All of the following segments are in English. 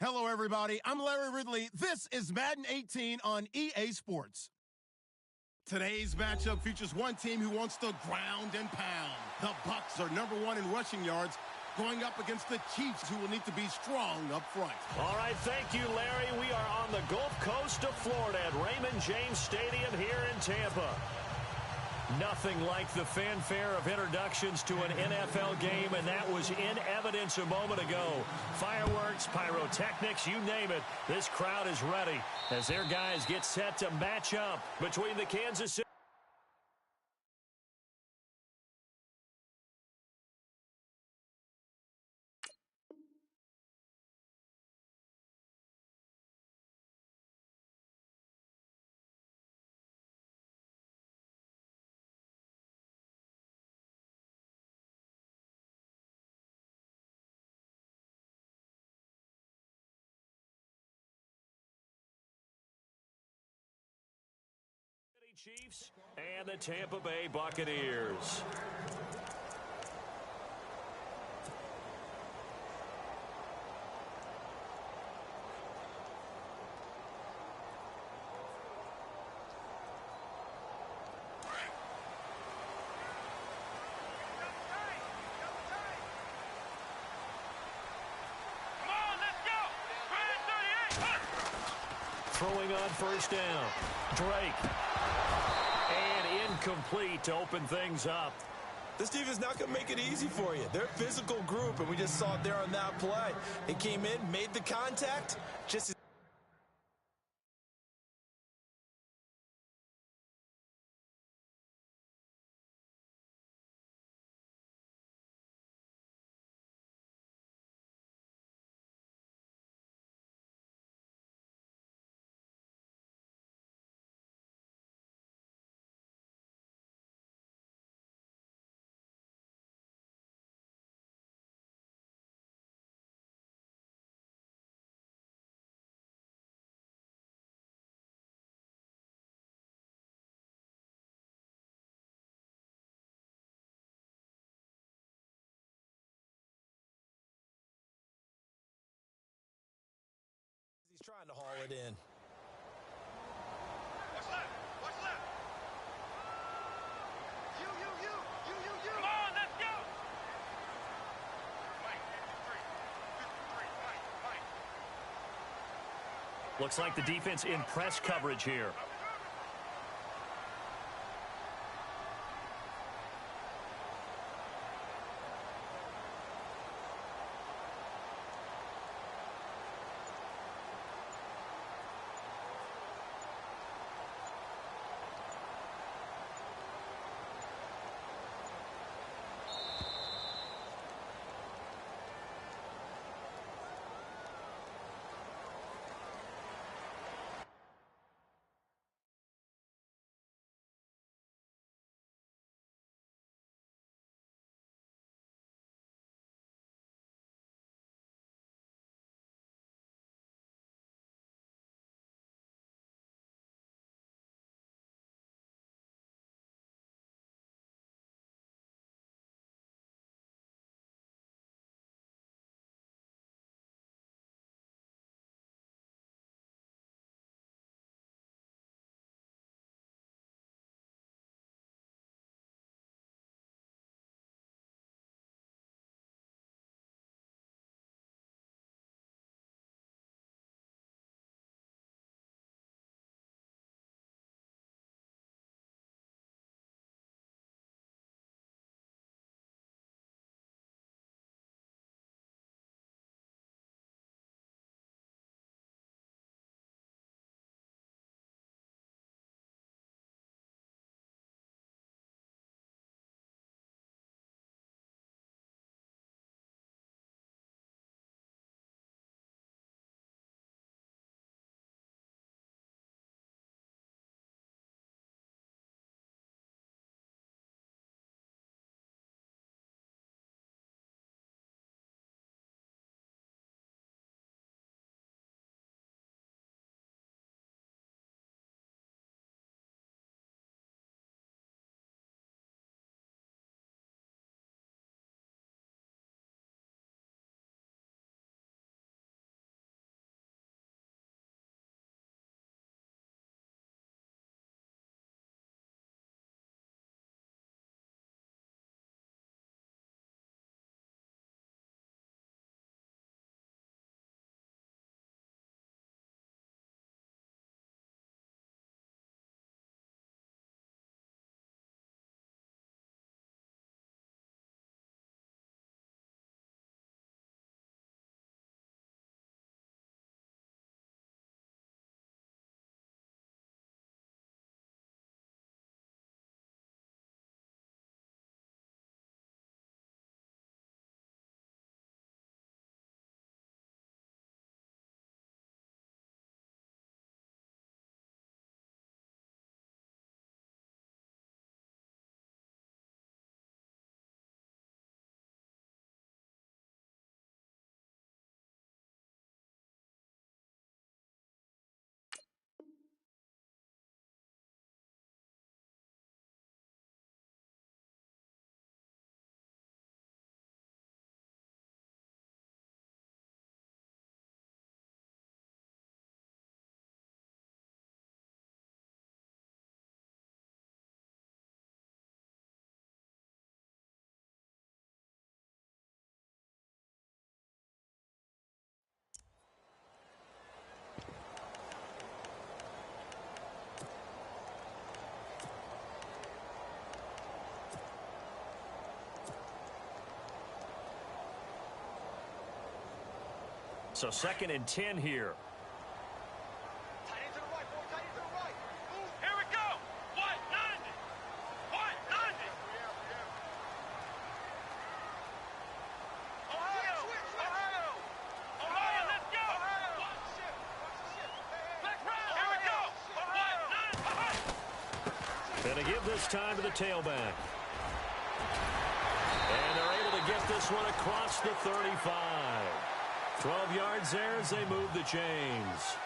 Hello, everybody. I'm Larry Ridley. This is Madden 18 on EA Sports. Today's matchup features one team who wants to ground and pound. The Bucs are #1 in rushing yards, going up against the Chiefs, who will need to be strong up front. All right, thank you, Larry. We are on the Gulf Coast of Florida at Raymond James Stadium here in Tampa. Nothing like the fanfare of introductions to an NFL game, and that was in evidence a moment ago. Fireworks, pyrotechnics, you name it. This crowd is ready as their guys get set to match up between the Kansas City. Chiefs and the Tampa Bay Buccaneers. Throwing on first down, Drake. And incomplete to open things up. This team is not going to make it easy for you. They're a physical group, and we just saw it there on that play. They came in, made the contact, just as he's trying to haul it in. What's left? What's left? You. Come on, let's go. Mike, 53, Mike. Looks like the defense in press coverage here. So 2nd and 10 here. Tight end to the right, boy. Tight end to the right. Move. Here we go. What? 90. What? 90. Ohio. Ohio. Ohio, let's go. Watch the ship. Watch the ship. Back round. Here we go. What? 90. And to give this time to the tailback. And they're able to get this one across the 35. 12 yards there as they move the chains.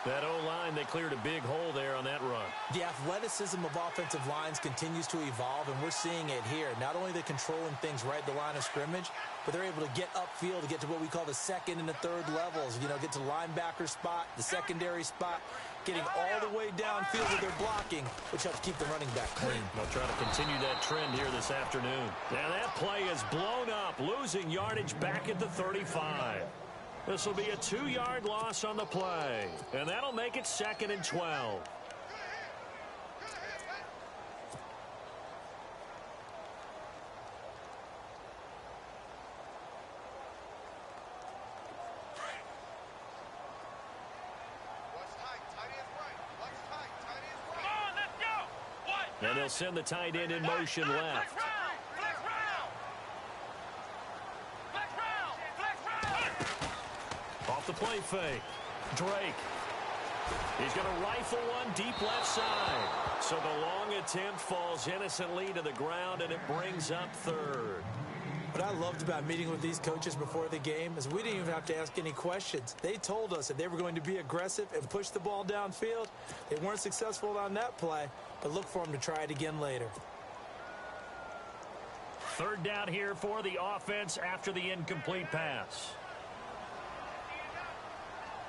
That O-line, they cleared a big hole there on that run. The athleticism of offensive lines continues to evolve, and we're seeing it here. Not only are they controlling things right at the line of scrimmage, but they're able to get upfield to get to what we call the 2nd and the 3rd levels. You know, get to linebacker spot, the secondary spot, getting all the way downfield with their blocking, which helps keep the running back clean. They'll try to continue that trend here this afternoon. Now that play is blown up, losing yardage back at the 35. This will be a 2-yard loss on the play, and that'll make it 2nd and 12. And they'll send the tight end in motion left. Off the play fake. Drake. He's going to rifle one deep left side. So the long attempt falls innocently to the ground, and it brings up 3rd. What I loved about meeting with these coaches before the game is we didn't even have to ask any questions. They told us that they were going to be aggressive and push the ball downfield. They weren't successful on that play, but look for them to try it again later. 3rd down here for the offense after the incomplete pass.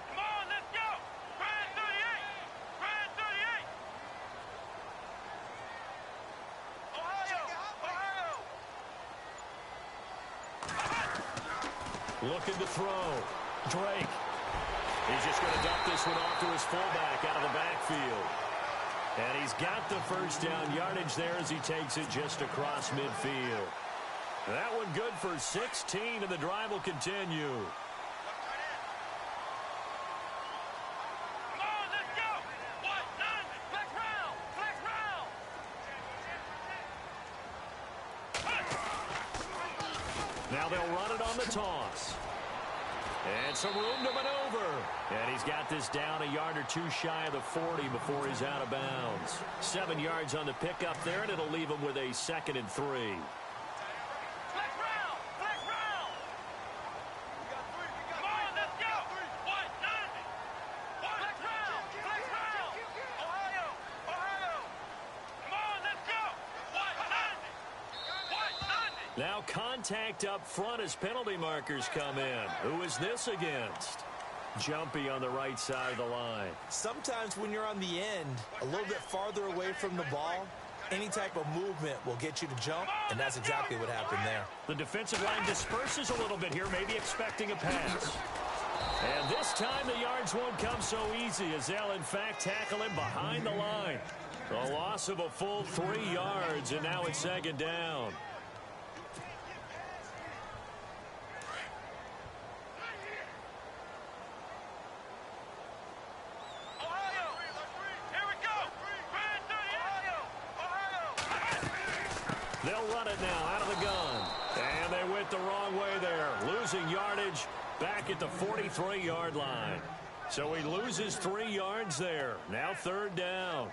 Come on, let's go. Brand 38. Brand 38. Ohio. Looking to throw. Drake. He's just going to dump this one off to his fullback out of the backfield. And he's got the 1st down yardage there as he takes it just across midfield. That one good for 16, and the drive will continue. Come on, let's go. What? 90. Flex round. Flex round. Now they'll run it on the toss. And some room to maneuver. And he's got this down a yard or two shy of the 40 before he's out of bounds. 7 yards on the pickup there, and it'll leave him with a 2nd and 3. Flex round. Flex round. Come on, let's go. What? 90. Flex round. Flex round. Ohio. Ohio. Come on, let's go. What? 90. What? 90. Now contact up front as penalty markers come in. Who is this against? Jumpy on the right side of the line. Sometimes when you're on the end, a little bit farther away from the ball, any type of movement will get you to jump, and that's exactly what happened there. The defensive line disperses a little bit here, maybe expecting a pass. And this time the yards won't come so easy as they'll in fact tackle him behind the line. A loss of a full 3 yards, and now it's 2nd down. They'll run it now out of the gun. And they went the wrong way there, losing yardage back at the 43-yard line. So he loses 3 yards there. Now 3rd down.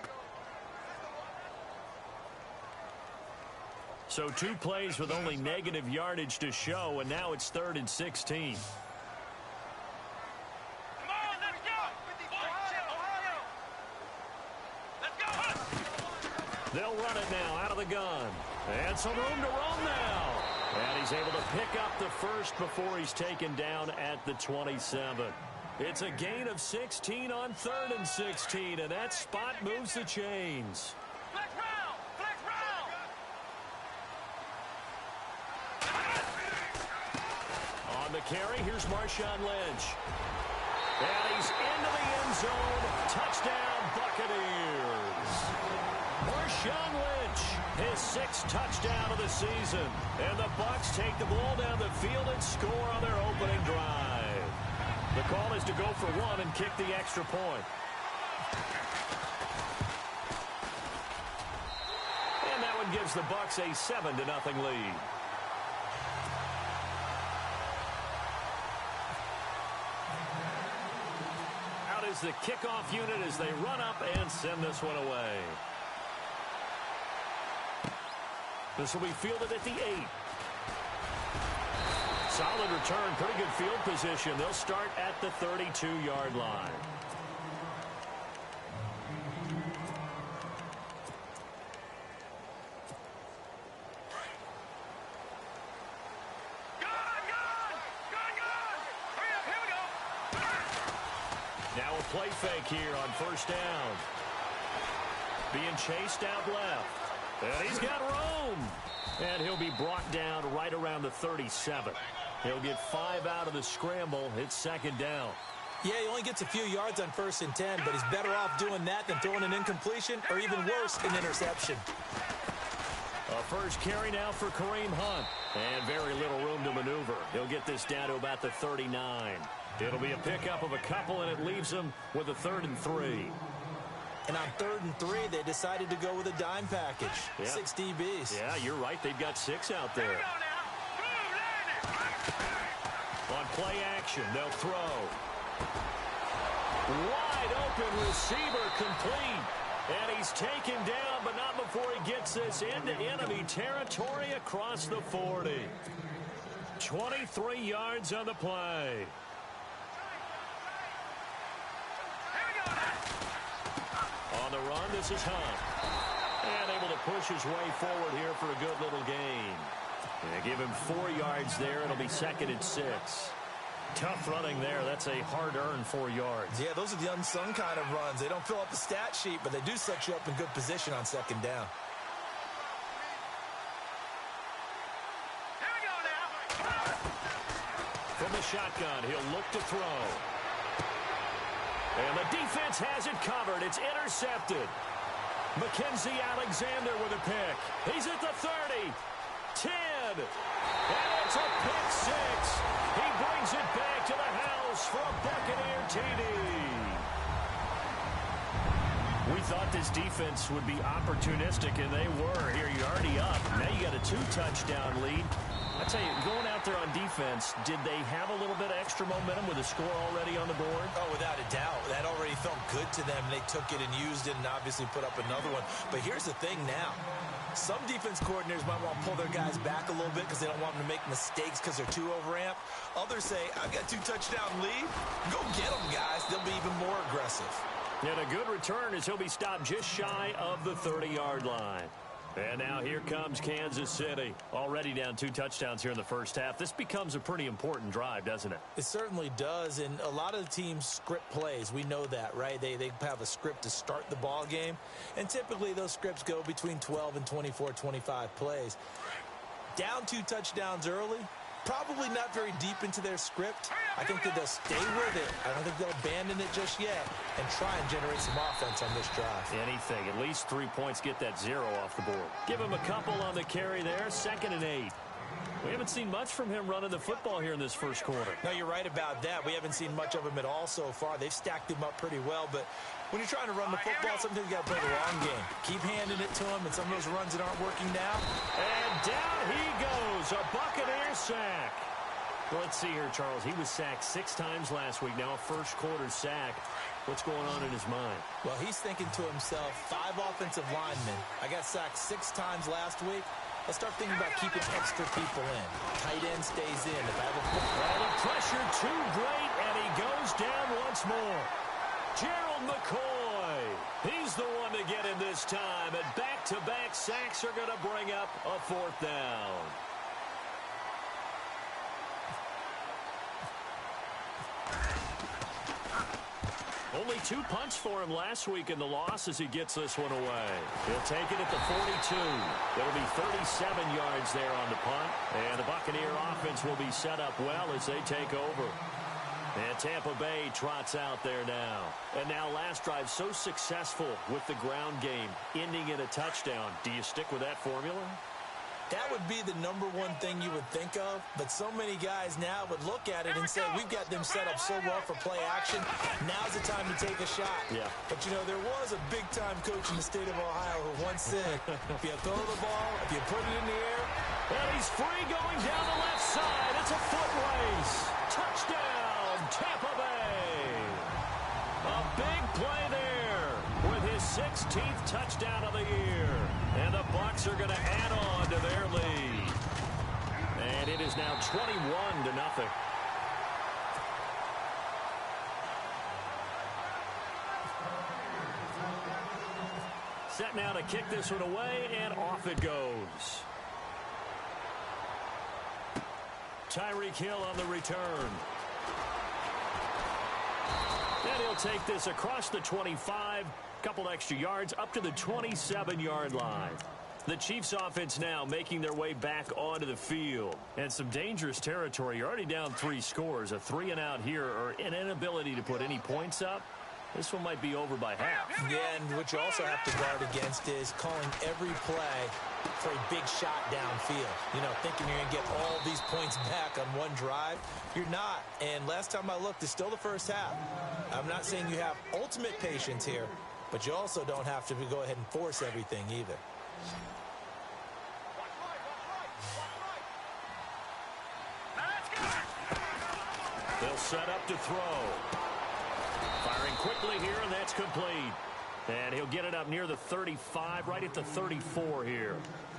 So 2 plays with only negative yardage to show, and now it's 3rd and 16. Come on, let's go. Ohio. Let's go. They'll run it now out of the gun. And some room to run now. And he's able to pick up the 1st before he's taken down at the 27. It's a gain of 16 on 3rd and 16, and that spot moves the chains. Flex round. Flex round. On the carry, here's Marshawn Lynch. And he's into the end zone. Touchdown, Buccaneers. Marshawn Lynch, his 6th touchdown of the season. And the Bucs take the ball down the field and score on their opening drive. The call is to go for one and kick the extra point. And that one gives the Bucs a 7-0 lead. Out is the kickoff unit as they run up and send this one away. This will be fielded at the 8. Solid return, pretty good field position. They'll start at the 32-yard line. Now a play fake here on first down. Being chased out left. And he's got room. And he'll be brought down right around the 37. He'll get 5 out of the scramble. It's second down. Yeah, he only gets a few yards on 1st and 10, but he's better off doing that than throwing an incompletion or even worse, an interception. A first carry now for Kareem Hunt. And very little room to maneuver. He'll get this down to about the 39. It'll be a pickup of a couple, and it leaves him with a 3rd and 3. And on 3rd and 3, they decided to go with a dime package. Yeah. 6 DBs. Yeah, you're right. They've got 6 out there. On play action, they'll throw. Wide open receiver complete. And he's taken down, but not before he gets this into enemy territory across the 40. 23 yards on the play. On the run, this is Hunt. And able to push his way forward here for a good little gain. And give him 4 yards there. It'll be 2nd and 6. Tough running there. That's a hard-earned 4 yards. Yeah, those are the unsung kind of runs. They don't fill up the stat sheet, but they do set you up in good position on 2nd down. Here we go now. From the shotgun, he'll look to throw. And the defense has it covered. It's intercepted. Mackenzie Alexander with a pick. He's at the 30. 10. And it's a pick 6. He brings it back to the house for a Buccaneer TD. We thought this defense would be opportunistic, and they were. Here, you're already up. Now you got a 2-touchdown lead. I tell you, going out there on defense, did they have a little bit of extra momentum with a score already on the board? Oh, without a doubt. That already felt good to them. They took it and used it and obviously put up another one. But here's the thing now. Some defense coordinators might want to pull their guys back a little bit because they don't want them to make mistakes because they're too overamped. Others say, I've got 2-touchdown lead. Go get them, guys. They'll be even more aggressive. And a good return as he'll be stopped just shy of the 30-yard line. And now here comes Kansas City. Already down 2 touchdowns here in the first half. This becomes a pretty important drive, doesn't it? It certainly does, and a lot of the teams script plays. We know that, right? They have a script to start the ball game, and typically those scripts go between 12 and 24, 25 plays. Down 2 touchdowns early, probably not very deep into their script. I think that they'll stay with it. I don't think they'll abandon it just yet and try and generate some offense on this drive. Anything. At least 3 points, get that 0 off the board. Give him a couple on the carry there. 2nd and 8. We haven't seen much from him running the football here in this first quarter. No, you're right about that. We haven't seen much of him at all so far. They've stacked him up pretty well, but when you're trying to run the football, sometimes you got to play the long game. Keep handing it to him, and some of those runs that aren't working now. And down he goes. A Buccaneer sack. Well, let's see here, Charles. He was sacked 6 times last week. Now a first quarter sack. What's going on in his mind? Well, he's thinking to himself, 5 offensive linemen. I got sacked 6 times last week. Let's start thinking about keeping extra people in. Tight end stays in. If I have a well, the pressure too great, and he goes down once more. Gerald McCoy. He's the one to get him this time, and back-to-back sacks are going to bring up a 4th down. Only 2 punts for him last week in the loss as he gets this one away. He'll take it at the 42. There'll be 37 yards there on the punt. And the Buccaneer offense will be set up well as they take over. And Tampa Bay trots out there now. And now last drive so successful with the ground game, ending in a touchdown. Do you stick with that formula? That would be the #1 thing you would think of, but so many guys now would look at it and say, we've got them set up so well for play action. Now's the time to take a shot. Yeah. But, you know, there was a big-time coach in the state of Ohio who once said, if you throw the ball, if you put it in the air. And he's free going down the left side. It's a foot race. Touchdown, Tampa Bay. A big play there with his 16th touchdown of the year. And the Bucs are going to add on to their lead. And it is now 21-0. Set now to kick this one away, and off it goes. Tyreek Hill on the return. And he'll take this across the 25, couple extra yards, up to the 27-yard line. The Chiefs offense now making their way back onto the field. And some dangerous territory. You're already down 3 scores. A 3-and-out here, or an inability to put any points up. This one might be over by half. Yeah, and what you also have to guard against is calling every play for a big shot downfield. You know, thinking you're going to get all these points back on one drive. You're not. And last time I looked, it's still the first half. I'm not saying you have ultimate patience here, but you also don't have to go ahead and force everything either. They'll set up to throw. Firing quickly here, and that's complete. And he'll get it up near the 35, right at the 34 here.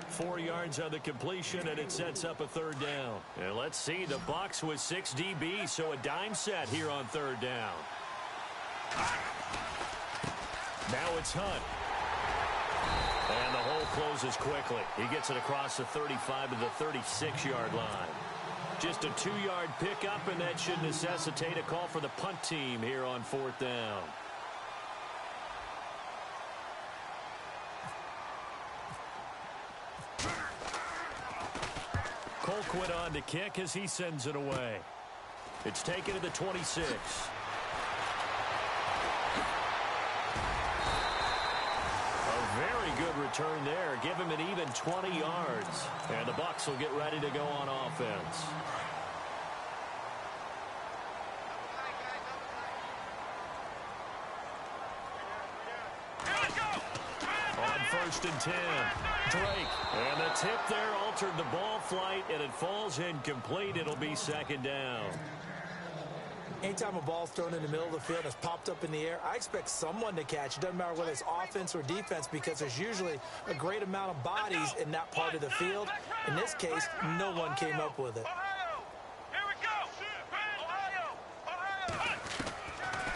4 yards on the completion, and it sets up a third down. And let's see, the Bucs with 6 DBs, so a dime set here on third down. Now it's Hunt. And the hole closes quickly. He gets it across the 35 to the 36-yard line. Just a 2-yard pickup, and that should necessitate a call for the punt team here on fourth down. Colquitt on to kick as he sends it away. It's taken to the 26. A very good return there. Give him an even 20 yards. And the Bucs will get ready to go on offense. On 1st and 10, Drake. And the tip there altered the ball flight, and it falls incomplete. It'll be second down. Anytime a ball's thrown in the middle of the field and it's popped up in the air, I expect someone to catch. It doesn't matter whether it's offense or defense, because there's usually a great amount of bodies in that part of the field. In this case, no one came up with it.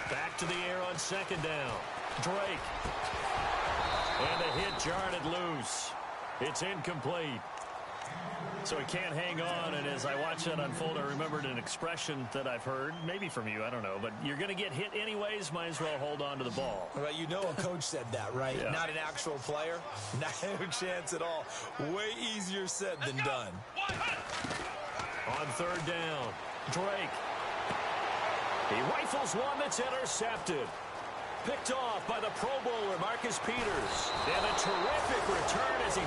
Back to the air on second down. Drake. And the hit jarred it loose. It's incomplete. So he can't hang on, and as I watch that unfold, I remembered an expression that I've heard, maybe from you, I don't know, but you're going to get hit anyways, might as well hold on to the ball. Right, you know a coach said that, right? Yeah. Not an actual player. Not a chance at all. Way easier said than done. On third down, Drake. He rifles one that's intercepted. Picked off by the Pro Bowler, Marcus Peters. And a terrific return as he...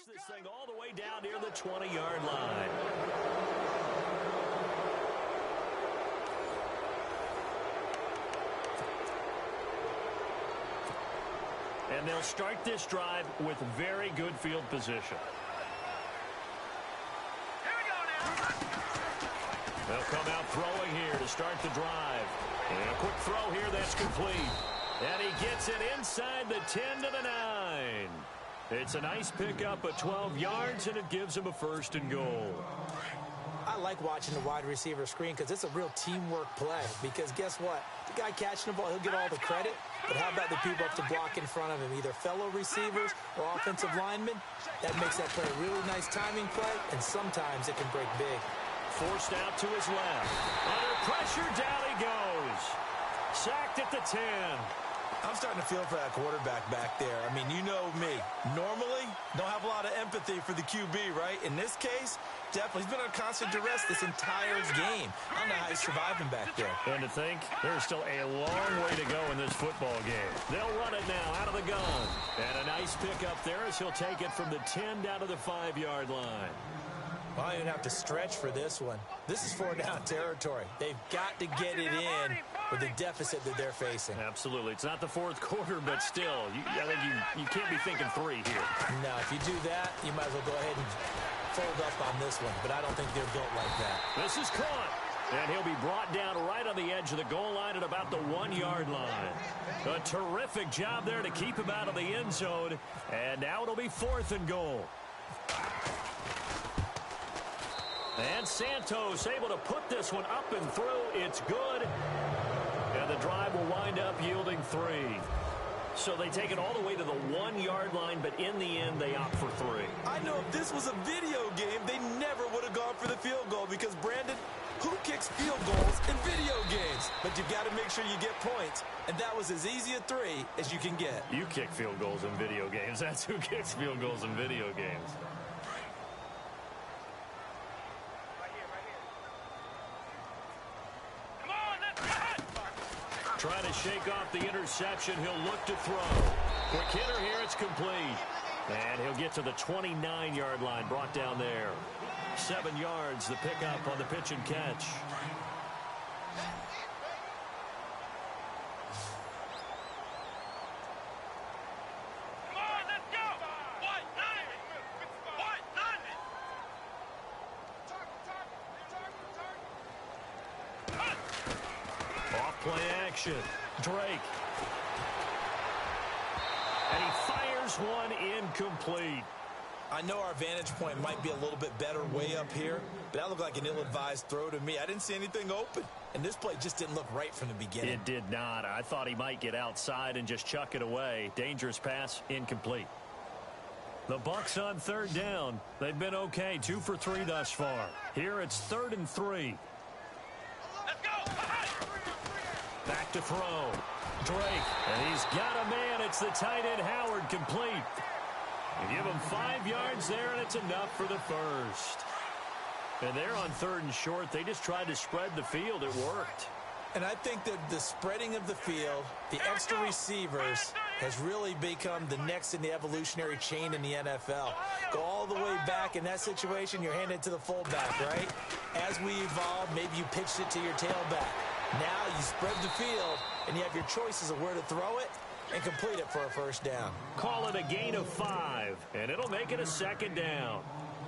takes this thing all the way down near the 20-yard line. And they'll start this drive with very good field position. They'll come out throwing here to start the drive. And a quick throw here, that's complete. And he gets it inside the 10 to the 9. It's a nice pickup of 12 yards, and it gives him a 1st and goal. I like watching the wide receiver screen because it's a real teamwork play. Because guess what? The guy catching the ball, he'll get all the credit. But how about the people up to block in front of him, either fellow receivers or offensive linemen? That makes that play a really nice timing play, and sometimes it can break big. Forced out to his left. Under pressure, down he goes. Sacked at the 10. I'm starting to feel for that quarterback back there. I mean, you know me. Normally, don't have a lot of empathy for the QB, right? In this case, definitely. He's been on constant duress this entire game. I don't know how he's surviving back there. And to think, there's still a long way to go in this football game. They'll run it now out of the gun. And a nice pick up there as he'll take it from the 10 down to the 5-yard line. Well, I don't have to stretch for this one. This is 4-down territory. They've got to get it in with the deficit that they're facing. Absolutely. It's not the fourth quarter, but still, I think you can't be thinking 3 here. No, if you do that, you might as well go ahead and fold up on this one. But I don't think they're built like that. This is caught. And he'll be brought down right on the edge of the goal line at about the 1-yard line. A terrific job there to keep him out of the end zone. And now it'll be 4th and goal. And Santos able to put this one up and through. It's good. And the drive will wind up yielding 3. So they take it all the way to the 1-yard line, but in the end, they opt for 3. I know if this was a video game, they never would have gone for the field goal because, Brandon, who kicks field goals in video games? But you've got to make sure you get points, and that was as easy a 3 as you can get. You kick field goals in video games. That's who kicks field goals in video games. Trying to shake off the interception. He'll look to throw. Quick hitter here. It's complete. And he'll get to the 29-yard line. Brought down there. 7 yards. The pickup on the pitch and catch. Come on, let's go. What? Off play action. Drake. And he fires one incomplete. I know our vantage point might be a little bit better way up here, but that looked like an ill-advised throw to me. I didn't see anything open, and this play just didn't look right from the beginning. It did not. I thought he might get outside and just chuck it away. Dangerous pass, incomplete. The Bucs on 3rd down. They've been okay, 2 for 3 thus far. Here it's 3rd and 3. Let's go. Back to throw. Drake, and he's got a man. It's the tight end Howard, complete. You give him 5 yards there, and it's enough for the first. And they're on 3rd and short. They just tried to spread the field. It worked. And I think that the spreading of the field, the extra receivers, has really become the next in the evolutionary chain in the NFL. Go all the way back in that situation, you're handed to the fullback, right? As we evolve, maybe you pitched it to your tailback. Now you spread the field, and you have your choices of where to throw it and complete it for a first down. Call it a gain of 5, and it'll make it a 2nd down.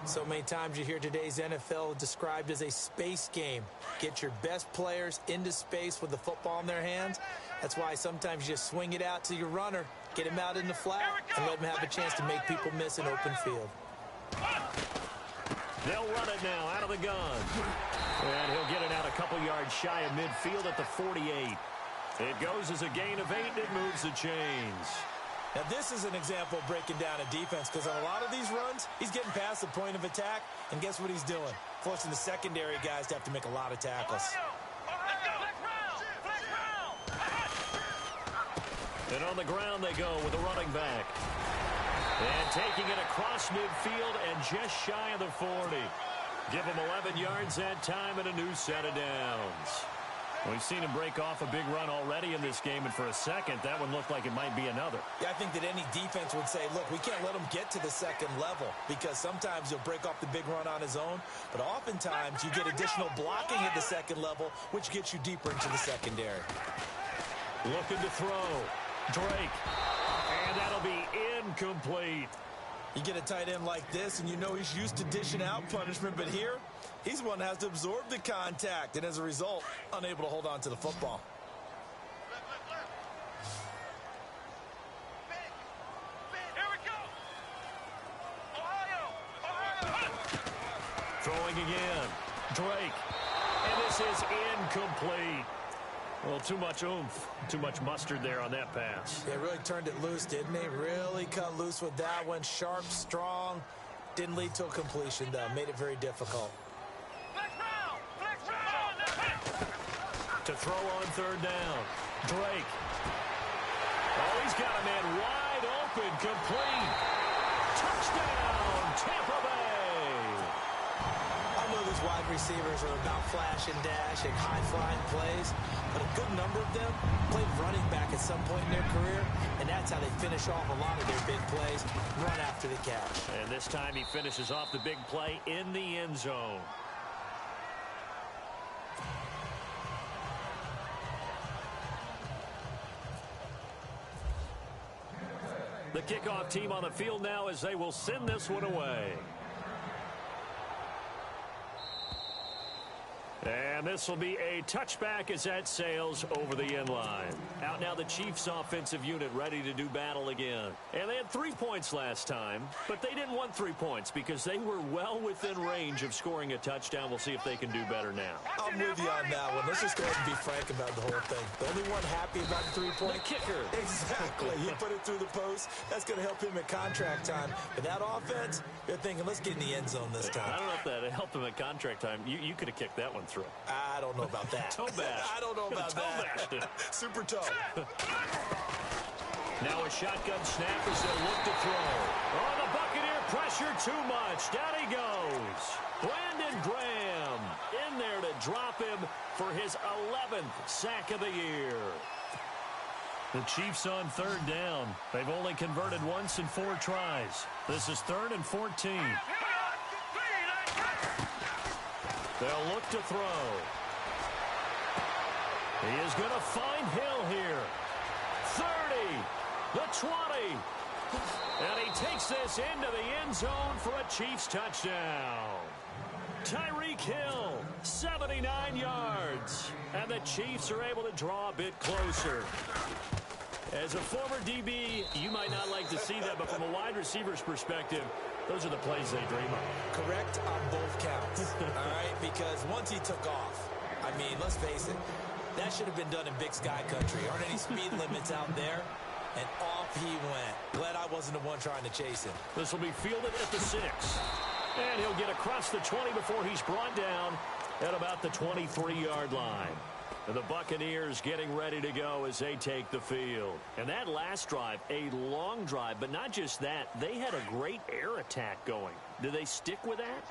So many times you hear today's NFL described as a space game. Get your best players into space with the football in their hands. That's why sometimes you just swing it out to your runner, get him out in the flat, and let him have a chance to make people miss an open field. They'll run it now out of the gun. And he'll get it out a couple yards shy of midfield at the 48. It goes as a gain of 8, and it moves the chains. Now, this is an example of breaking down a defense because on a lot of these runs, he's getting past the point of attack, and guess what he's doing? Forcing the secondary guys to have to make a lot of tackles. And on the ground they go with a running back. And taking it across midfield and just shy of the 40. Give him 11 yards that time and a new set of downs. We've seen him break off a big run already in this game, and for a second, that one looked like it might be another. Yeah, I think that any defense would say, look, we can't let him get to the second level because sometimes he'll break off the big run on his own, but oftentimes you get additional blocking at the second level, which gets you deeper into the secondary. Looking to throw. Drake. And that'll be incomplete. You get a tight end like this, and you know he's used to dishing out punishment, but here, he's one that has to absorb the contact, and as a result, unable to hold on to the football. Here we go. Ohio. Throwing again. Drake. And this is incomplete. Well, too much oomph, too much mustard there on that pass. They really turned it loose, didn't they? Really cut loose with that one. Sharp, strong. Didn't lead to a completion, though. Made it very difficult. To throw on 3rd down. Drake. Oh, he's got a man wide open, complete. Touchdown, Tampa Bay. I know these wide receivers are about flash and dash and high-flying plays, but a good number of them played running back at some point in their career, and that's how they finish off a lot of their big plays, run after the catch. And this time he finishes off the big play in the end zone. The kickoff team on the field now as they will send this one away. And this will be a touchback as that sails over the end line. Out now the Chiefs offensive unit ready to do battle again. And they had 3 points last time, but they didn't want 3 points because they were well within range of scoring a touchdown. We'll see if they can do better now. I'm with you on that one. Let's just go ahead and be frank about the whole thing. The only one happy about the 3-point. The kicker. Exactly. He put it through the post. That's going to help him at contract time. But that offense, they're thinking, let's get in the end zone this time. I don't know if that helped him at contract time. You could have kicked that one through. I don't know about that. Toe bash. I don't know about that. Super toe. Now a shotgun snap as they look to throw. Oh, the Buccaneer pressure too much. Down he goes. Brandon Graham in there to drop him for his 11th sack of the year. The Chiefs on third down. They've only converted once in 4 tries. This is 3rd and 14. They'll look to throw. He is going to find Hill here. 30, the 20. And he takes this into the end zone for a Chiefs touchdown. Tyreek Hill, 79 yards. And the Chiefs are able to draw a bit closer. As a former DB, you might not like to see that, but from a wide receiver's perspective, those are the plays they dream of. Correct on both counts, all right? Because once he took off, I mean, let's face it, that should have been done in Big Sky Country. Aren't any speed limits out there? And off he went. Glad I wasn't the one trying to chase him. This will be fielded at the 6. And he'll get across the 20 before he's brought down at about the 23-yard line. And the Buccaneers getting ready to go as they take the field. And that last drive, a long drive, but not just that. They had a great air attack going. Do they stick with that?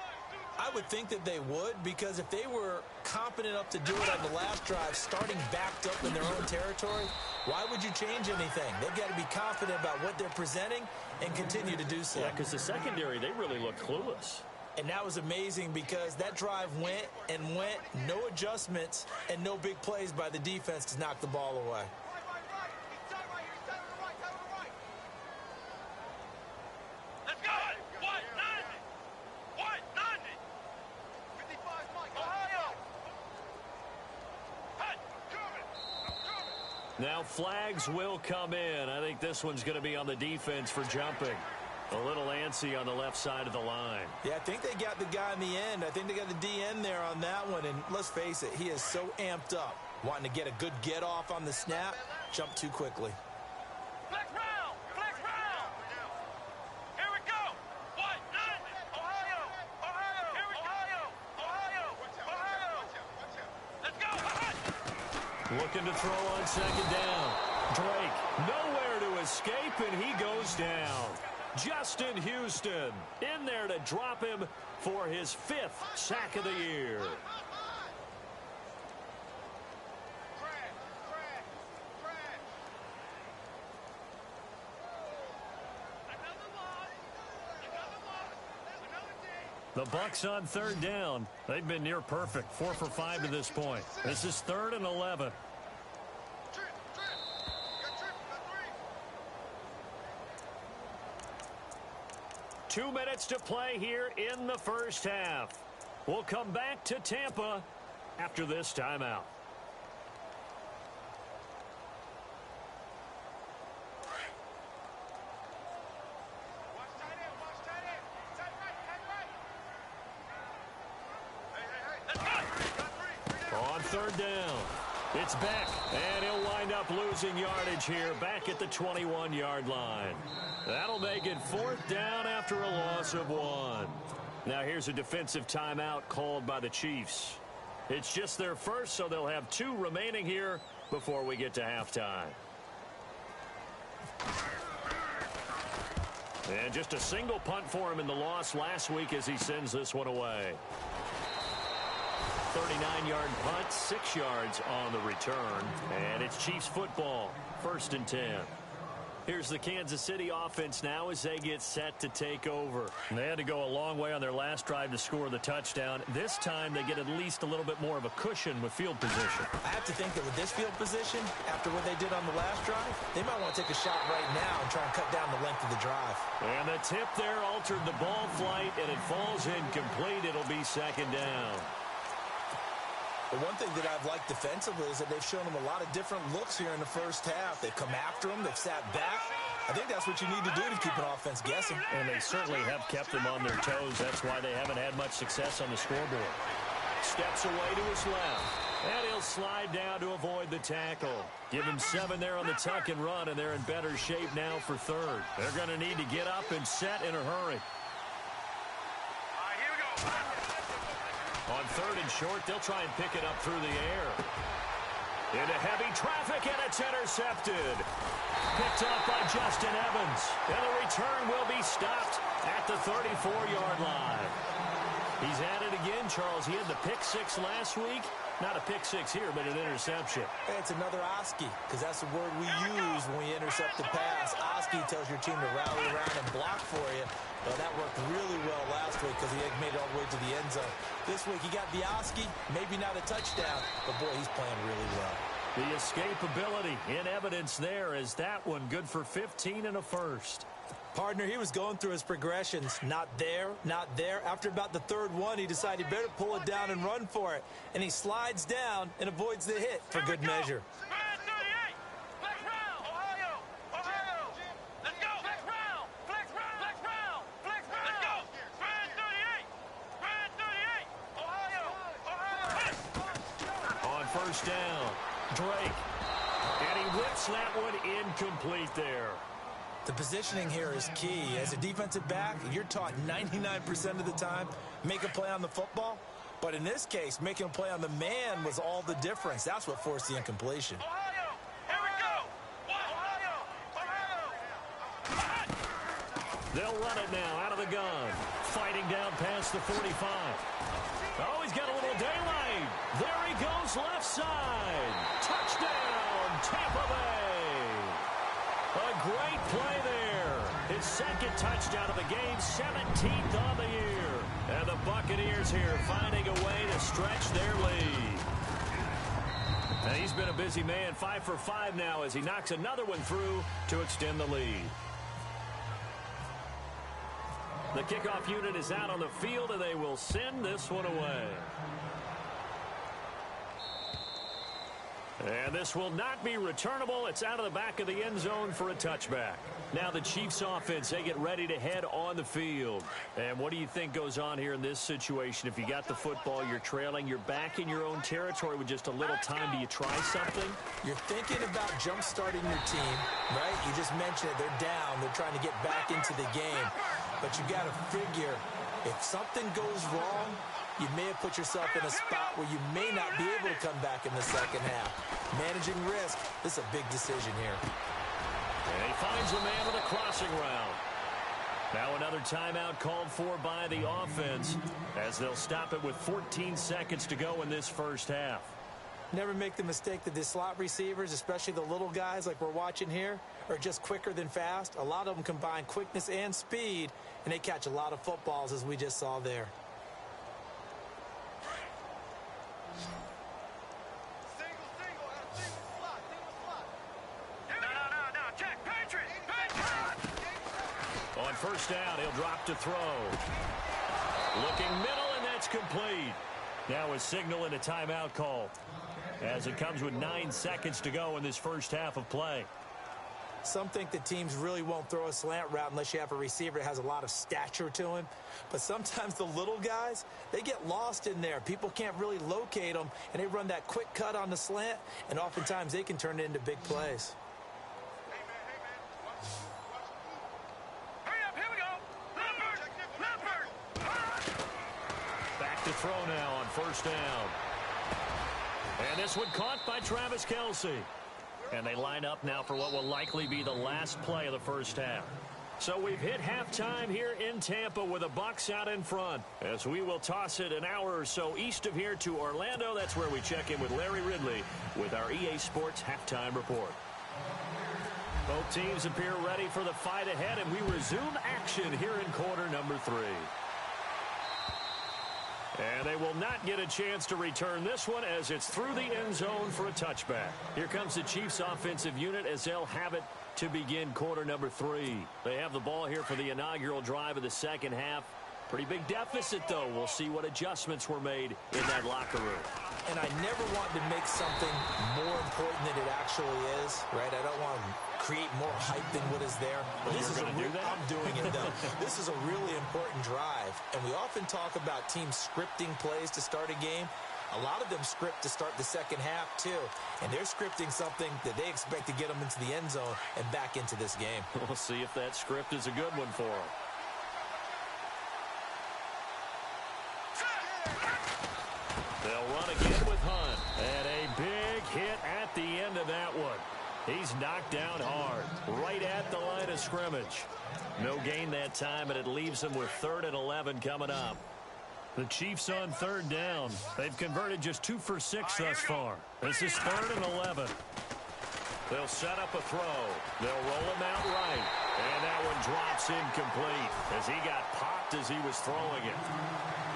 I would think that they would, because if they were competent enough to do it on the last drive, starting backed up in their own territory, why would you change anything? They've got to be confident about what they're presenting and continue to do so. Yeah, because the secondary, they really looked clueless. And that was amazing because that drive went and went, no adjustments, and no big plays by the defense to knock the ball away. Let's go! What? 90! What? 90! 55 Mike. Ohio! Hey, Now flags will come in. I think this one's going to be on the defense for jumping. A little antsy on the left side of the line. Yeah, I think they got the guy in the end. I think they got the DN there on that one. And let's face it, he is so amped up, wanting to get a good get off on the snap, jump too quickly. Flex round! Flex round! Here we go! What? 90! Ohio! Ohio! Here we go! Ohio! Ohio! Let's go! Looking to throw on second down. Drake nowhere to escape, and he goes down. Justin Houston in there to drop him for his 5th sack of the year. The Bucs on third down. They've been near perfect, 4 for 5 to this point. This is 3rd and 11. 2 minutes to play here in the first half. We'll come back to Tampa after this timeout. On third down, it's Beck, and he'll wind up losing yardage here back at the 21-yard line. That'll make it 4th down after a loss of 1. Now here's a defensive timeout called by the Chiefs. It's just their first, so they'll have 2 remaining here before we get to halftime. And just a single punt for him in the loss last week as he sends this one away. 39-yard punt, 6 yards on the return. And it's Chiefs football, 1st and 10. Here's the Kansas City offense now as they get set to take over. And they had to go a long way on their last drive to score the touchdown. This time they get at least a little bit more of a cushion with field position. I have to think that with this field position, after what they did on the last drive, they might want to take a shot right now and try and cut down the length of the drive. And the tip there altered the ball flight, and it falls incomplete. It'll be 2nd down. The one thing that I've liked defensively is that they've shown them a lot of different looks here in the first half. They've come after them. They've sat back. I think that's what you need to do to keep an offense guessing. And they certainly have kept them on their toes. That's why they haven't had much success on the scoreboard. Steps away to his left. And he'll slide down to avoid the tackle. Give him 7 there on the tuck and run, and they're in better shape now for 3rd. They're going to need to get up and set in a hurry. On 3rd and short, they'll try and pick it up through the air. Into heavy traffic, and it's intercepted. Picked up by Justin Evans. And the return will be stopped at the 34-yard line. He's at it again, Charles. He had the pick 6 last week. Not a pick 6 here, but an interception. Hey, it's another Oski, because that's the word we use when we intercept the pass. Oski tells your team to rally around and block for you. Well, that worked really well last week because he had made it all the way to the end zone. This week he got the Oski, maybe not a touchdown, but boy, he's playing really well. The escapability in evidence there as that one good for 15 and a first. Partner, he was going through his progressions. Not there, not there. After about the 3rd one, he decided he better pull it down and run for it. And he slides down and avoids the hit for good measure. On 1st down, Drake. And he whips that one incomplete there. The positioning here is key. As a defensive back, you're taught 99% of the time, make a play on the football. But in this case, making a play on the man was all the difference. That's what forced the incompletion. They'll run it now out of the gun. Fighting down past the 45. Oh, he's got a little daylight. There he goes left side. Touchdown, Tampa Bay. A great play there. His 2nd touchdown of the game, 17th on the year. And the Buccaneers here finding a way to stretch their lead. And he's been a busy man, 5 for 5 now as he knocks another one through to extend the lead. The kickoff unit is out on the field, and they will send this one away. And this will not be returnable. It's out of the back of the end zone for a touchback. Now the Chiefs offense, they get ready to head on the field. And what do you think goes on here in this situation? If you got the football, you're trailing, you're back in your own territory with just a little time. Do you try something? You're thinking about jump-starting your team, right? You just mentioned it. They're down. They're trying to get back into the game. But you got to figure, if something goes wrong, you may have put yourself in a spot where you may not be able to come back in the 2nd half. Managing risk, this is a big decision here. And he finds a man with a crossing route. Now another timeout called for by the offense as they'll stop it with 14 seconds to go in this first half. Never make the mistake that the slot receivers, especially the little guys like we're watching here, are just quicker than fast. A lot of them combine quickness and speed, and they catch a lot of footballs as we just saw there. On 1st down, he'll drop to throw. Looking middle, and that's complete. Now a signal and a timeout call as it comes with 9 seconds to go in this first half of play. Some think that teams really won't throw a slant route unless you have a receiver that has a lot of stature to him. But sometimes the little guys, they get lost in there. People can't really locate them, and they run that quick cut on the slant, and oftentimes they can turn it into big plays. Back to throw now on 1st down. And this one caught by Travis Kelce. And they line up now for what will likely be the last play of the first half. So we've hit halftime here in Tampa with the Bucs out in front. As we will toss it an hour or so east of here to Orlando. That's where we check in with Larry Ridley with our EA Sports Halftime Report. Both teams appear ready for the fight ahead, and we resume action here in quarter number 3. And they will not get a chance to return this one as it's through the end zone for a touchback. Here comes the Chiefs offensive unit as they'll have it to begin quarter number 3. They have the ball here for the inaugural drive of the second half. Pretty big deficit, though. We'll see what adjustments were made in that locker room. And I never want to make something more important than it actually is, right? I don't want to create more hype than what is there. But this is I'm doing it, though. This is a really important drive. And we often talk about teams scripting plays to start a game. A lot of them script to start the second half, too. And they're scripting something that they expect to get them into the end zone and back into this game. We'll see if that script is a good one for them. They'll run again with Hunt. And a big hit at the end of that one. He's knocked down hard, right at the line of scrimmage. No gain that time, and it leaves them with 3rd and 11 coming up. The Chiefs on 3rd down. They've converted just 2 for 6 thus far. This is 3rd and 11. They'll set up a throw. They'll roll him out right. And that one drops incomplete as he got popped as he was throwing it.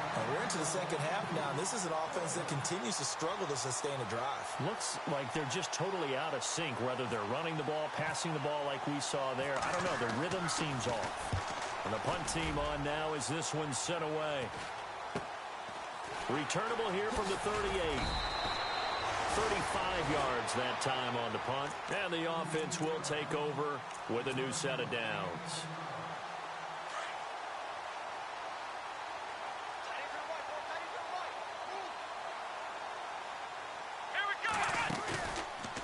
And we're into the second half now. This is an offense that continues to struggle to sustain a drive. Looks like they're just totally out of sync, whether they're running the ball, passing the ball like we saw there. I don't know. The rhythm seems off. And the punt team on now as this one's sent away. Returnable here from the 38. 35 yards that time on the punt. And the offense will take over with a new set of downs.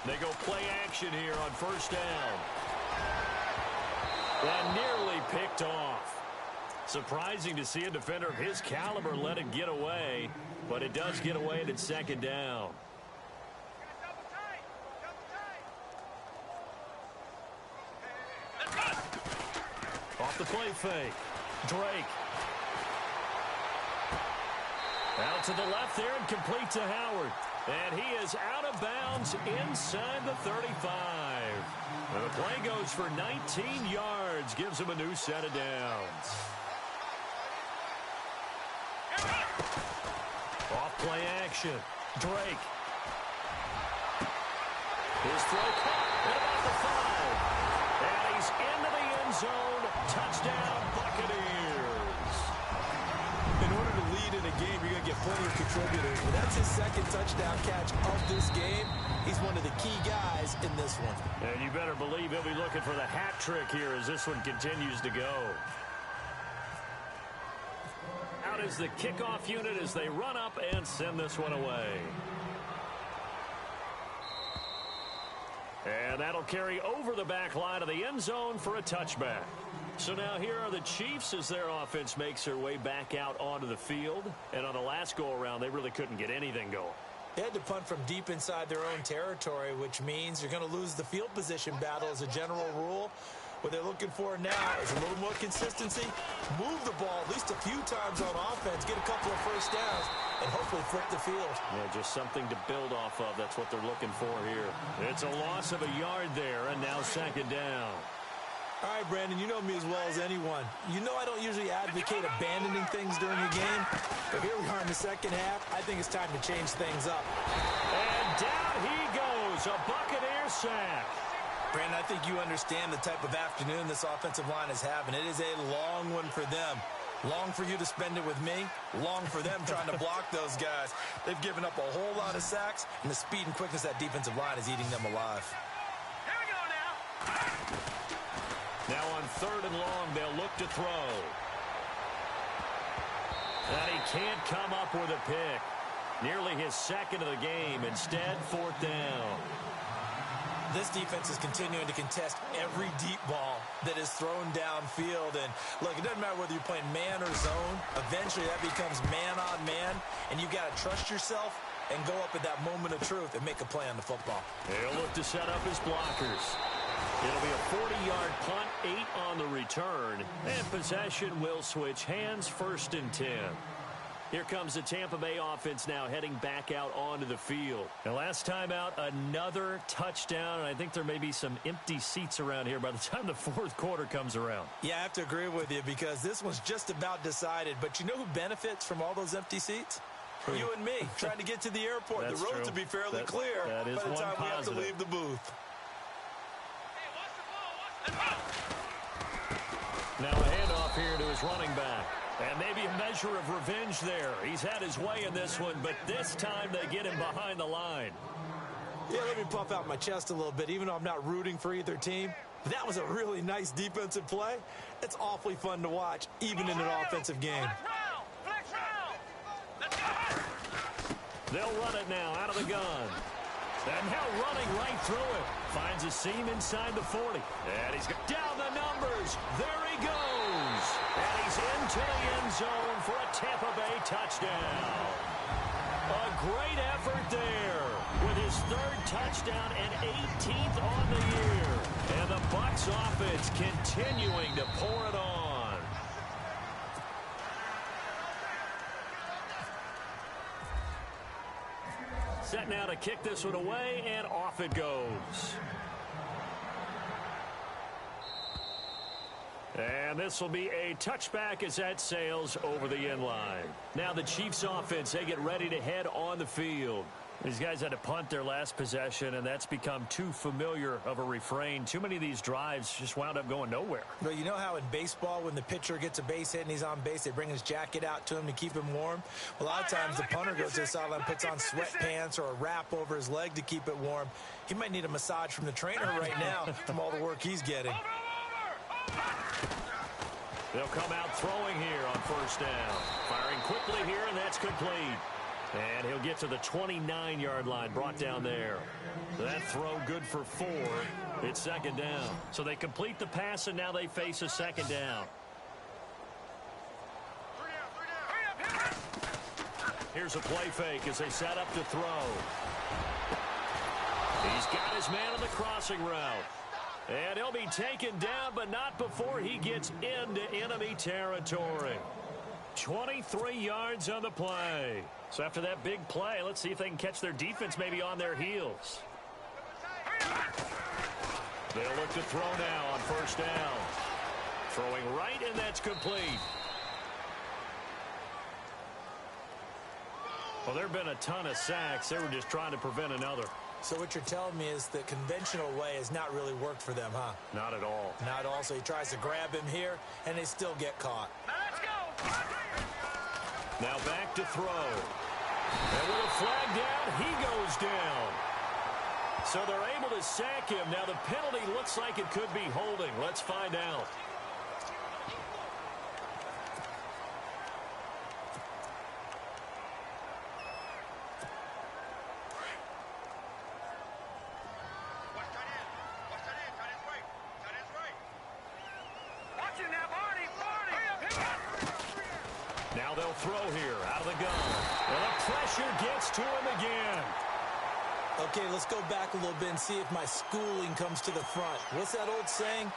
They go play action here on 1st down. And nearly picked off. Surprising to see a defender of his caliber let it get away, but it does get away and it's 2nd down. Off the play fake. Drake. Out to the left there and complete to Howard. And he is out of bounds inside the 35. And the play goes for 19 yards. Gives him a new set of downs. Off play action. Drake. His throw caught at about the 5. And he's into the end zone. Touchdown, Buccaneers. In order to lead in a game, you're going to get plenty of contributors. But that's his 2nd touchdown catch of this game. He's one of the key guys in this one. And you better believe he'll be looking for the hat trick here as this one continues to go. Out is the kickoff unit as they run up and send this one away. And that'll carry over the back line of the end zone for a touchback. So now here are the Chiefs as their offense makes their way back out onto the field. And on the last go-around, they really couldn't get anything going. They had to punt from deep inside their own territory, which means you're going to lose the field position battle as a general rule. What they're looking for now is a little more consistency, move the ball at least a few times on offense, get a couple of 1st downs, and hopefully flip the field. Yeah, just something to build off of. That's what they're looking for here. It's a loss of a yard there, and now 2nd down. All right, Brandon, you know me as well as anyone. You know I don't usually advocate abandoning things during a game, but here we are in the second half. I think it's time to change things up. And down he goes, a Buccaneer sack. Brandon, I think you understand the type of afternoon this offensive line is having. It is a long one for them. Long for you to spend it with me. Long for them trying to block those guys. They've given up a whole lot of sacks, and the speed and quickness of that defensive line is eating them alive. Here we go now. Now on 3rd and long, they'll look to throw. And he can't come up with a pick. Nearly his 2nd of the game. Instead, 4th down. This defense is continuing to contest every deep ball that is thrown downfield. And look, it doesn't matter whether you're playing man or zone. Eventually, that becomes man on man, and you got to trust yourself and go up at that moment of truth and make a play on the football. He'll look to set up his blockers. It'll be a 40-yard punt, 8 on the return, and possession will switch hands, 1st and 10. Here comes the Tampa Bay offense now heading back out onto the field. And last time out, another touchdown, and I think there may be some empty seats around here by the time the 4th quarter comes around. Yeah, I have to agree with you because this one's just about decided. But you know who benefits from all those empty seats? You and me, trying to get to the airport. The roads will be fairly clear by the time we have to leave the booth. Now a handoff here to his running back. And maybe a measure of revenge there. He's had his way in this one, but this time they get him behind the line. Yeah, let me puff out my chest a little bit, even though I'm not rooting for either team. That was a really nice defensive play. It's awfully fun to watch, even in an offensive game. They'll run it now out of the gun. And now running right through it. Finds a seam inside the 40. And he's got down the numbers. There he goes. And he's into the end zone for a Tampa Bay touchdown. A great effort there with his 3rd touchdown and 18th on the year. And the Bucs offense continuing to pour it on. Set now to kick this one away, and off it goes. And this will be a touchback as that sails over the end line. Now the Chiefs offense, they get ready to head on the field. These guys had to punt their last possession, and that's become too familiar of a refrain. Too many of these drives just wound up going nowhere. Well, you know how in baseball, when the pitcher gets a base hit and he's on base, they bring his jacket out to him to keep him warm? Well, a lot of times the punter goes to the sideline, puts on sweatpants or a wrap over his leg to keep it warm. He might need a massage from the trainer right now from all the work he's getting. They'll come out throwing here on 1st down. Firing quickly here, and that's complete. And he'll get to the 29-yard line, brought down there. That throw good for 4. It's 2nd down. So they complete the pass, and now they face a 2nd down. Here's a play fake as they set up to throw. He's got his man on the crossing route. And he'll be taken down, but not before he gets into enemy territory. 23 yards on the play. So after that big play, let's see if they can catch their defense maybe on their heels. They'll look to throw now on 1st down. Throwing right, and that's complete. Well, there have been a ton of sacks. They were just trying to prevent another. So what you're telling me is the conventional way has not really worked for them, huh? Not at all. Not at all. So he tries to grab him here, and they still get caught. Now back to throw. And with a flag down, he goes down. So they're able to sack him. Now the penalty looks like it could be holding. Let's find out. Now they'll throw here out of the gun. And the pressure gets to him again. Okay, let's go back a little bit and see if my schooling comes to the front. What's that old saying?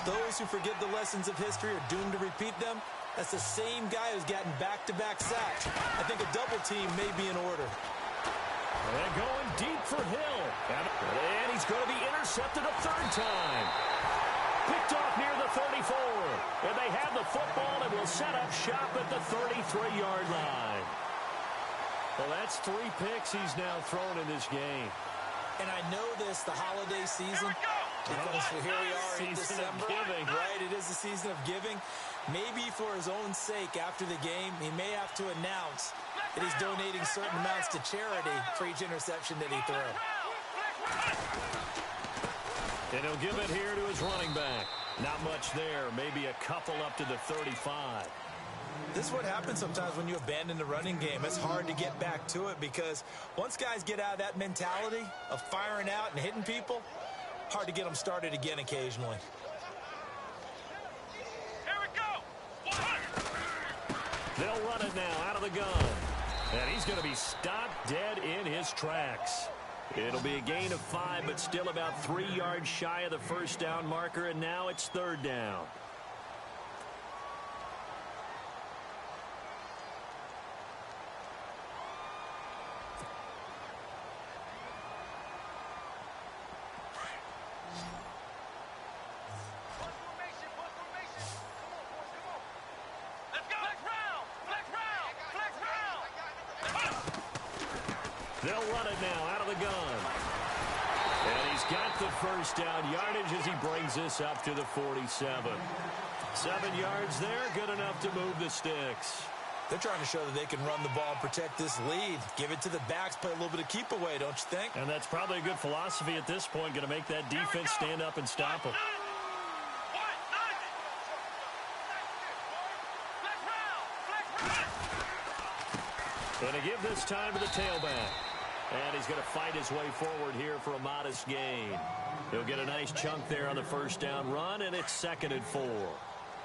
Those who forget the lessons of history are doomed to repeat them. That's the same guy who's gotten back-to-back sacks. I think a double team may be in order. And going deep for Hill. And he's going to be intercepted a 3rd time. Picked off near the 34. And they have the football and will set up shop at the 33-yard line. Well, that's 3 picks he's now thrown in this game. And I know this, the holiday season, because here we are in December, right? It is the season of giving. Maybe for his own sake, after the game, he may have to announce that he's donating certain amounts to charity for each interception that he threw. And he'll give it here to his running back. Not much there, maybe a couple up to the 35. This is what happens sometimes when you abandon the running game. It's hard to get back to it because once guys get out of that mentality of firing out and hitting people, hard to get them started again occasionally. Here we go. They'll run it now out of the gun. And he's going to be stopped dead in his tracks. It'll be a gain of 5, but still about 3 yards shy of the first down marker, and now it's third down. They'll run it now out of the gun. And he's got the first down yardage as he brings this up to the 47. 7 yards there, good enough to move the sticks. They're trying to show that they can run the ball and protect this lead. Give it to the backs, play a little bit of keep away, don't you think? And that's probably a good philosophy at this point, going to make that defense stand up and stop them. Going to give this time to the tailback. And he's going to fight his way forward here for a modest gain. He'll get a nice chunk there on the first down run, and it's 2nd and 4.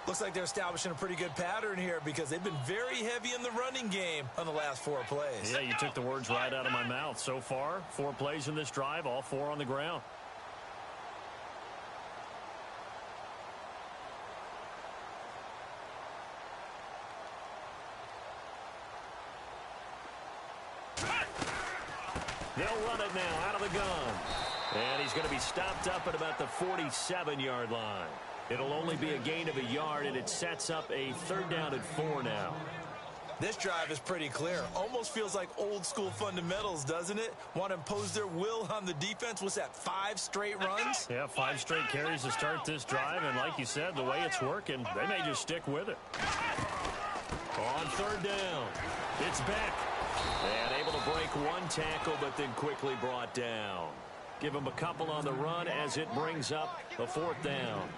Looks like they're establishing a pretty good pattern here because they've been very heavy in the running game on the last 4 plays. Yeah, you took the words right out of my mouth. So far, 4 plays in this drive, all 4 on the ground. They'll run it now out of the gun. And he's going to be stopped up at about the 47-yard line. It'll only be a gain of a yard, and it sets up a 3rd down and 4 now. This drive is pretty clear. Almost feels like old-school fundamentals, doesn't it? Want to impose their will on the defense. What's that, 5 straight runs? Yeah, 5 straight carries to start this drive, and like you said, the way it's working, they may just stick with it. On 3rd down, it's Beck. And able to break 1 tackle, but then quickly brought down. Give him a couple on the run as it brings up a 4th down.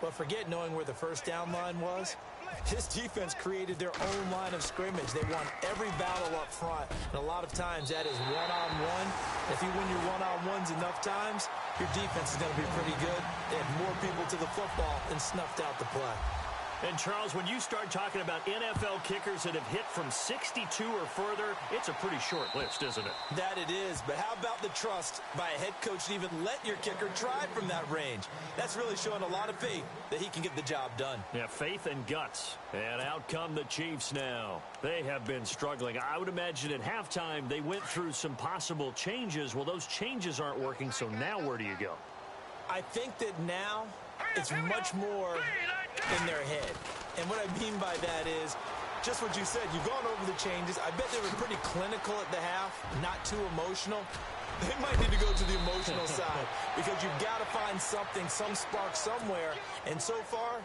Well, forget knowing where the first down line was. This defense created their own line of scrimmage. They won every battle up front, and a lot of times that is one-on-one. If you win your one-on-ones enough times, your defense is going to be pretty good. They had more people to the football and snuffed out the play. And, Charles, when you start talking about NFL kickers that have hit from 62 or further, it's a pretty short list, isn't it? That it is, but how about the trust by a head coach to even let your kicker try from that range? That's really showing a lot of faith that he can get the job done. Yeah, faith and guts. And out come the Chiefs now. They have been struggling. I would imagine at halftime they went through some possible changes. Well, those changes aren't working, so now where do you go? I think that now it's much more in their head. And what I mean by that is just what you said. You've gone over the changes. I bet they were pretty clinical at the half, not too emotional. They might need to go to the emotional side because you've got to find something, some spark somewhere. And so far,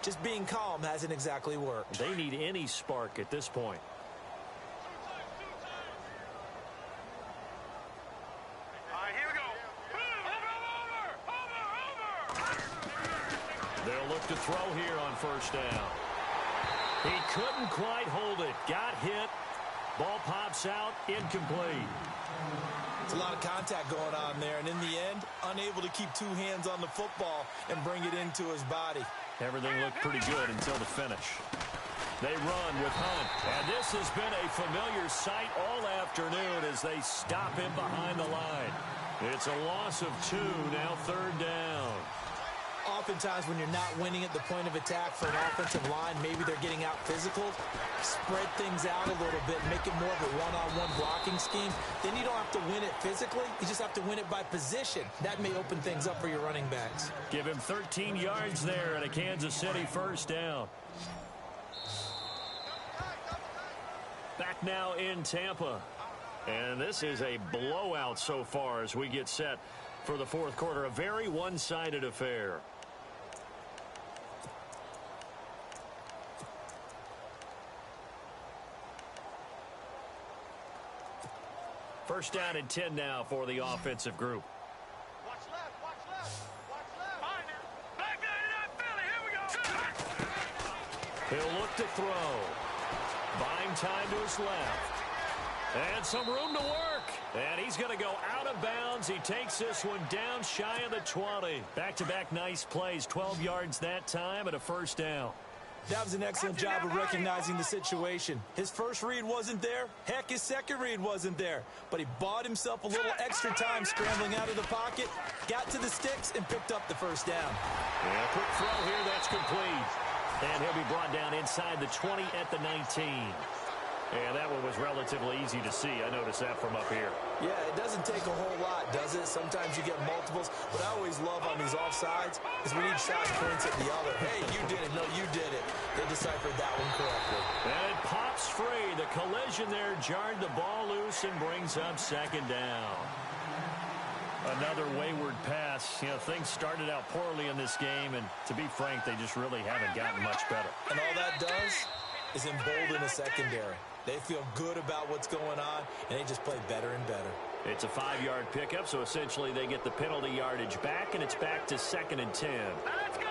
just being calm hasn't exactly worked. They need any spark at this point. They'll look to throw here on first down. He couldn't quite hold it. Got hit. Ball pops out. Incomplete. It's a lot of contact going on there, and in the end, unable to keep 2 hands on the football and bring it into his body. Everything looked pretty good until the finish. They run with Hunt. And this has been a familiar sight all afternoon as they stop him behind the line. It's a loss of 2, now 3rd down. Oftentimes when you're not winning at the point of attack for an offensive line, maybe they're getting out physical, spread things out a little bit, make it more of a one-on-one blocking scheme. Then you don't have to win it physically. You just have to win it by position. That may open things up for your running backs. Give him 13 yards there and a Kansas City first down. Back now in Tampa. And this is a blowout so far as we get set for the 4th quarter. A very one-sided affair. First down and 10 now for the offensive group. Watch left, watch left, watch left. Behind it. Back there in that Philly. Here we go. He'll look to throw. Buying time to his left. And some room to work. And he's going to go out of bounds. He takes this one down shy of the 20. Back-to-back nice plays. 12 yards that time and a first down. That was an excellent job of recognizing the situation. His first read wasn't there. Heck, his second read wasn't there. But he bought himself a little extra time scrambling out of the pocket, got to the sticks, and picked up the first down. Yeah, quick throw here. That's complete. And he'll be brought down inside the 20 at the 19. And that one was relatively easy to see. I noticed that from up here. Yeah, it doesn't take a whole lot, does it? Sometimes you get multiples. What I always love on these offsides is when each side points at the other. Hey, you did it. No, you did it. They deciphered that one correctly. And it pops free. The collision there jarred the ball loose and brings up second down. Another wayward pass. You know, things started out poorly in this game, and to be frank, they just really haven't gotten much better. And all that does is embolden the secondary. They feel good about what's going on, and they just play better and better. It's a 5-yard pickup, so essentially they get the penalty yardage back, and it's back to 2nd and 10. Let's go.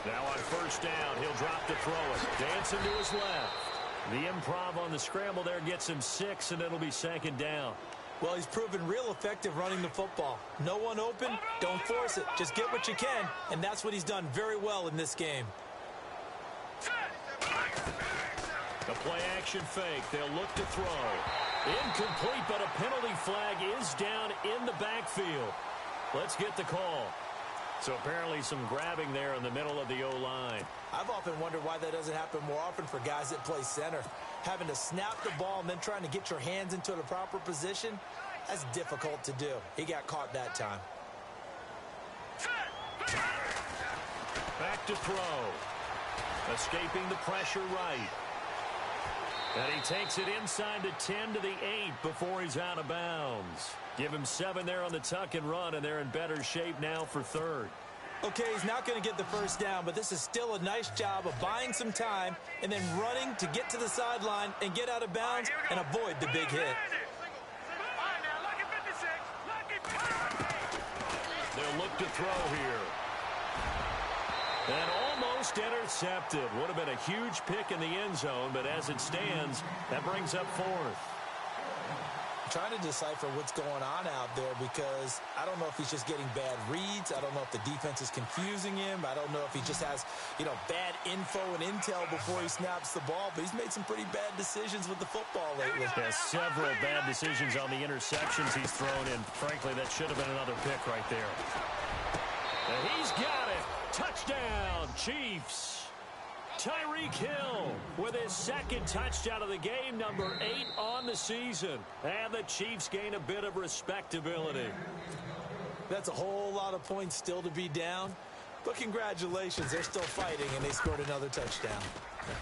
Now on first down, he'll drop to throw it. Dancing to his left. The improv on the scramble there gets him 6, and it'll be 2nd down. Well, he's proven real effective running the football. No one open, don't force it. Just get what you can, and that's what he's done very well in this game. The play-action fake. They'll look to throw. Incomplete, but a penalty flag is down in the backfield. Let's get the call. So apparently some grabbing there in the middle of the O-line. I've often wondered why that doesn't happen more often for guys that play center. Having to snap the ball and then trying to get your hands into the proper position, that's difficult to do. He got caught that time. Back to throw. Escaping the pressure right. And he takes it inside the 10 to the 8 before he's out of bounds. Give him 7 there on the tuck and run, and they're in better shape now for 3rd. Okay, he's not going to get the first down, but this is still a nice job of buying some time and then running to get to the sideline and get out of bounds and avoid the big hit. They'll look to throw here. And almost intercepted. Would have been a huge pick in the end zone, but as it stands, that brings up 4th. Trying to decipher what's going on out there because I don't know if he's just getting bad reads. I don't know if the defense is confusing him. I don't know if he just has, bad info and intel before he snaps the ball. But he's made some pretty bad decisions with the football lately. Has several bad decisions on the interceptions he's thrown in. Frankly, that should have been another pick right there. And he's got it. Touchdown, Chiefs. Tyreek Hill with his 2nd touchdown of the game, number 8 on the season. And the Chiefs gain a bit of respectability. That's a whole lot of points still to be down. But congratulations, they're still fighting, and they scored another touchdown.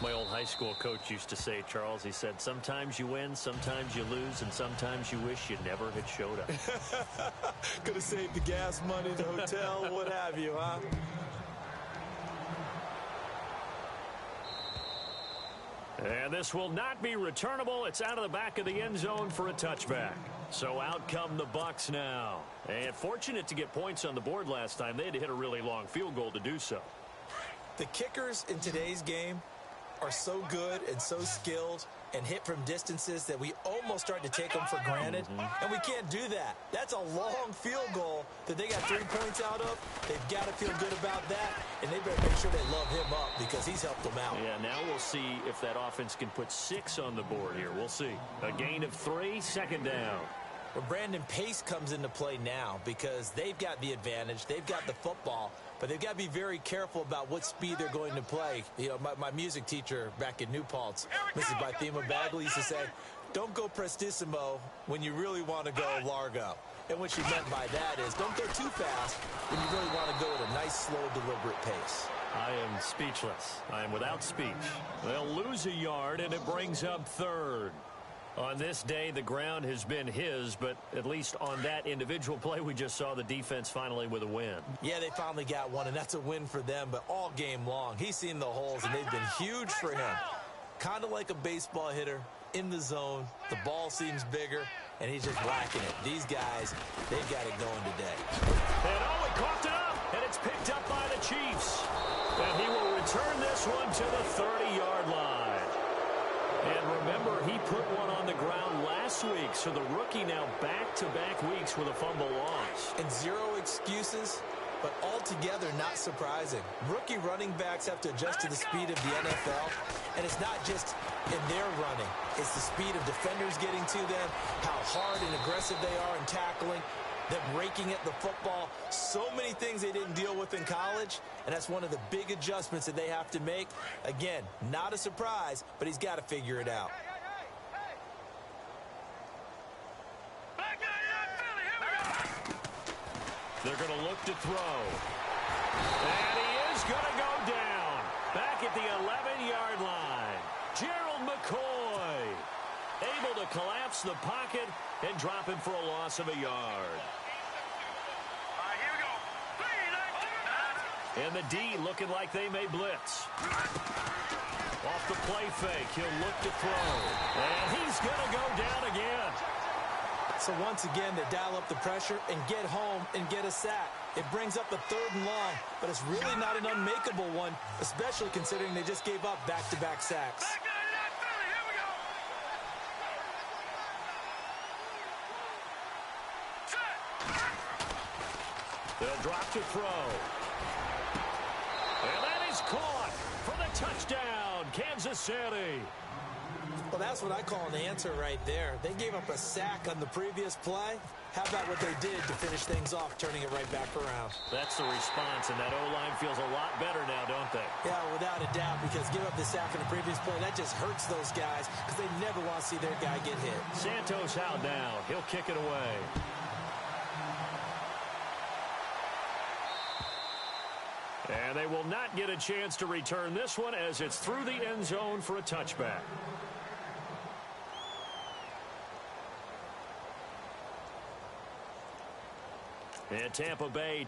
My old high school coach used to say, Charles, he said, sometimes you win, sometimes you lose, and sometimes you wish you never had showed up. Could have saved the gas money, the hotel, what have you, huh? And this will not be returnable. It's out of the back of the end zone for a touchback. So out come the Bucs now. And fortunate to get points on the board last time. They had to hit a really long field goal to do so. The kickers in today's game are so good and so skilled and hit from distances that we almost start to take them for granted. And we can't do that. That's a long field goal that they got 3 points out of. They've got to feel good about that, and they better make sure they love him up because he's helped them out. Yeah, now we'll see if that offense can put 6 on the board here. We'll see. A gain of 3, 2nd down. Well, Brandon, pace comes into play now because they've got the advantage. They've got the football, but they've got to be very careful about what speed they're going to play. My music teacher back in New Paltz, Mrs. Bythema Bagley, used to say, don't go prestissimo when you really want to go largo. And what she meant by that is don't go too fast when you really want to go at a nice, slow, deliberate pace. I am speechless. I am without speech. They'll lose a yard, and it brings up 3rd. On this day, the ground has been his, but at least on that individual play, we just saw the defense finally with a win. Yeah, they finally got one, and that's a win for them, but all game long, he's seen the holes, and they've been huge for him. Kind of like a baseball hitter in the zone. The ball seems bigger, and he's just whacking it. These guys, they've got it going today. And he coughed it up, and it's picked up by the Chiefs. And he will return this one to the 30-yard line. And remember, he put one on the ground last week, so the rookie now back-to-back weeks with a fumble loss. And 0 excuses. but altogether not surprising. Rookie running backs have to adjust to the speed of the NFL, and it's not just in their running. It's the speed of defenders getting to them, how hard and aggressive they are in tackling, them raking at the football. So many things they didn't deal with in college, and that's one of the big adjustments that they have to make. Again, not a surprise, but he's got to figure it out. They're going to look to throw. And he is going to go down. Back at the 11-yard line. Gerald McCoy able to collapse the pocket and drop him for a loss of a yard. And the D looking like they may blitz. Off the play fake, he'll look to throw. And he's going to go down again. So once again, they dial up the pressure and get home and get a sack. It brings up a 3rd and long, but it's really not an unmakeable one, especially considering they just gave up back-to-back sacks. They'll drop to throw. And that is caught for the touchdown, Kansas City. Well, that's what I call an answer right there. They gave up a sack on the previous play. How about what they did to finish things off, turning it right back around? That's the response, and that O-line feels a lot better now, don't they? Yeah, without a doubt, because give up the sack in the previous play, that just hurts those guys because they never want to see their guy get hit. Santos out now. He'll kick it away. And they will not get a chance to return this one as it's through the end zone for a touchback. And Tampa Bay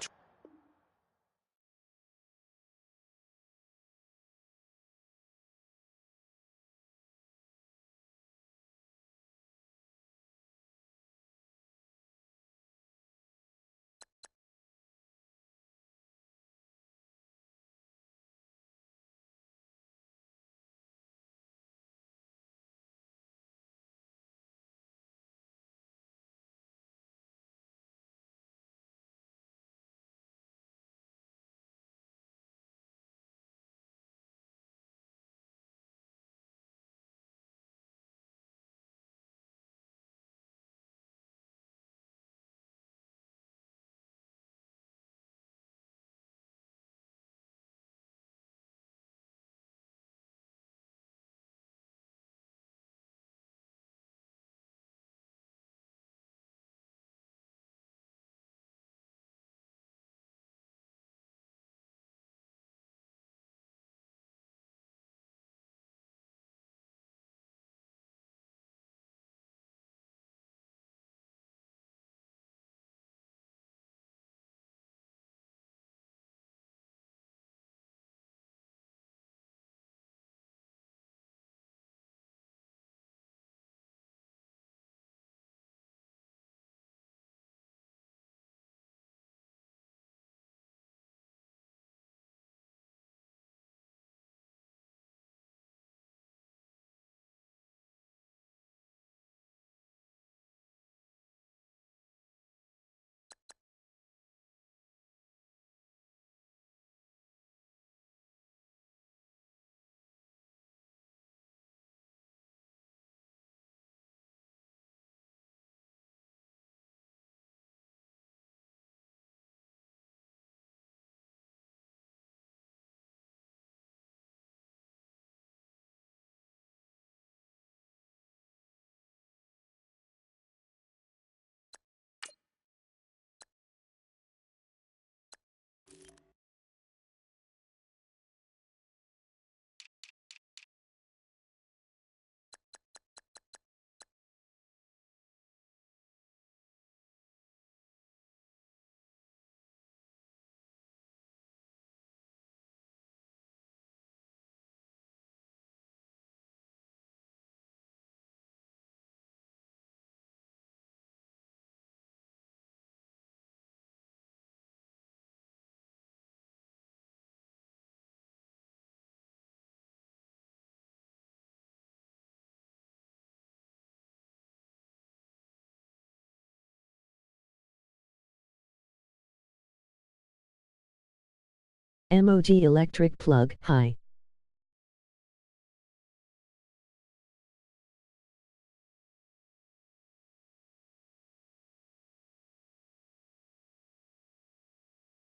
MOD electric plug, high.